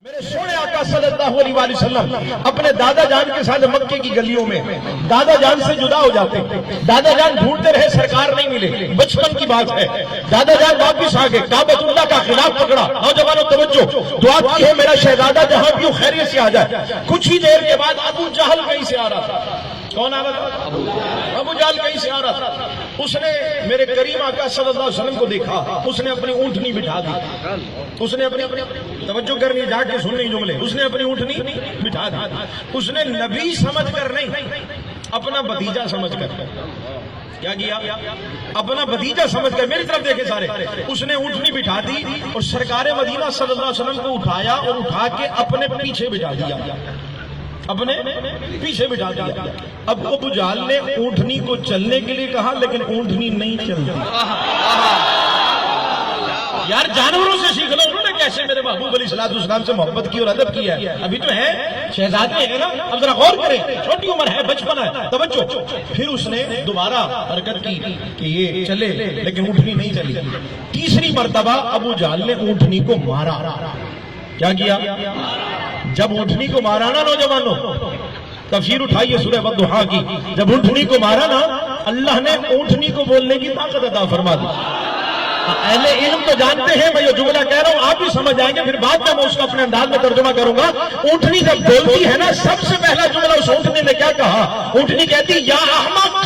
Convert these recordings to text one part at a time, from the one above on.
میرے سونے آقا صلی اللہ علیہ وآلہ وسلم اپنے دادا جان کے ساتھ مکے کی گلیوں میں دادا جان سے جدا ہو جاتے، دادا جان ڈھونڈتے رہے، سرکار نہیں ملے، بچپن کی بات ہے، دادا جان واپس آ گئے، کعبۃ اللہ کا خلاف پکڑا، نوجوانوں توجہ، دعا کی ہے میرا شہزادہ جہاں بھی ہو خیریت سے آ جائے۔ کچھ ہی دیر کے بعد ابو جہل کہیں سے آ رہا تھا۔ کون آ رہا تھا؟ ابو جہل کہیں سے آ رہا تھا۔ اس نے میرے کریم آقا صلی اللہ علیہ وسلم کو دیکھا، اس نے اپنی اونٹنی بٹھا دی، اس نے اپنی توجہ کرنی، جا کے سن نہیں جملے، اس نے اپنی اونٹنی بٹھا دی، اس نے نبی سمجھ کر نہیں، اپنا بھتیجا سمجھ کر کیا کیا؟ اپنا بھتیجا سمجھ کر، میری طرف دیکھے سارے، اس نے اونٹنی بٹھا دی اور سرکار مدینہ صلی اللہ علیہ وسلم کو اٹھایا اور اٹھا کے اپنے پیچھے بٹھا دیا، اپنے پیچھے بٹھا دیا۔ اب ابو جہل نے اونٹنی کو چلنے کے لیے کہا، لیکن اونٹنی نہیں چلتی۔ یار جانوروں سے سیکھ لو، انہوں نے کیسے میرے محبوب علیہ السلام سے محبت کی اور ادب کیا ہے، ابھی تو ہے شہزادے ہیں نا، اب ذرا غور کریں، چھوٹی عمر ہے، بچپن ہے، توجہ۔ پھر اس نے دوبارہ حرکت کی کہ یہ چلے، لیکن اونٹنی نہیں چلی۔ تیسری مرتبہ ابو جہل نے اونٹنی کو مارا۔ کیا کیا؟ جب اونٹنی کو مارا نا، نوجوانوں تفسیر اٹھائیے سورہ والضحیٰ کی، جب اونٹنی کو مارا نا، اللہ نے اونٹنی کو بولنے کی طاقت عطا فرما دی۔ اہل علم تو جانتے ہیں، میں یہ جملہ کہہ رہا ہوں، آپ بھی سمجھ آئیں گے، پھر بعد میں اس کو اپنے انداز میں ترجمہ کروں گا۔ اونٹنی جب بولتی ہے نا، سب سے پہلا جملہ اس اونٹنی نے کیا کہا؟ اونٹنی کہتی یا احمق۔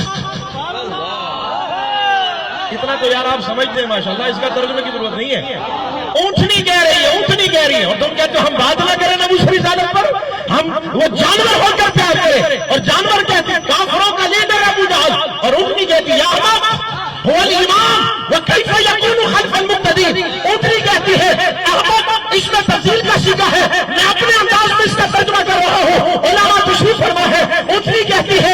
اتنا تو یار آپ سمجھتے ہیں ماشاءاللہ، اس کا ترجمے کی ضرورت نہیں ہے۔ اونٹنی کہہ رہی ہے، اونٹنی کہہ رہی ہے، اور تم کہتے ہو ہم بات نہ کریں نبی صلی اللہ علیہ وسلم پر، ہم وہ جانور ہو کر پیار کریں، اور جانور کہتے ہیں کافروں کا لیڈر ابو جہل، اور اونٹنی کہتی یا احمق هو الامام وكيف يكون خلف المقتدی۔ اونٹنی کہتی ہے احمق، اس میں تفصیل کا سیکھا ہے، میں اپنے انداز میں اس کا ترجمہ کر رہا ہوں، علماء تشریف فرما ہے۔ اونٹنی کہتی ہے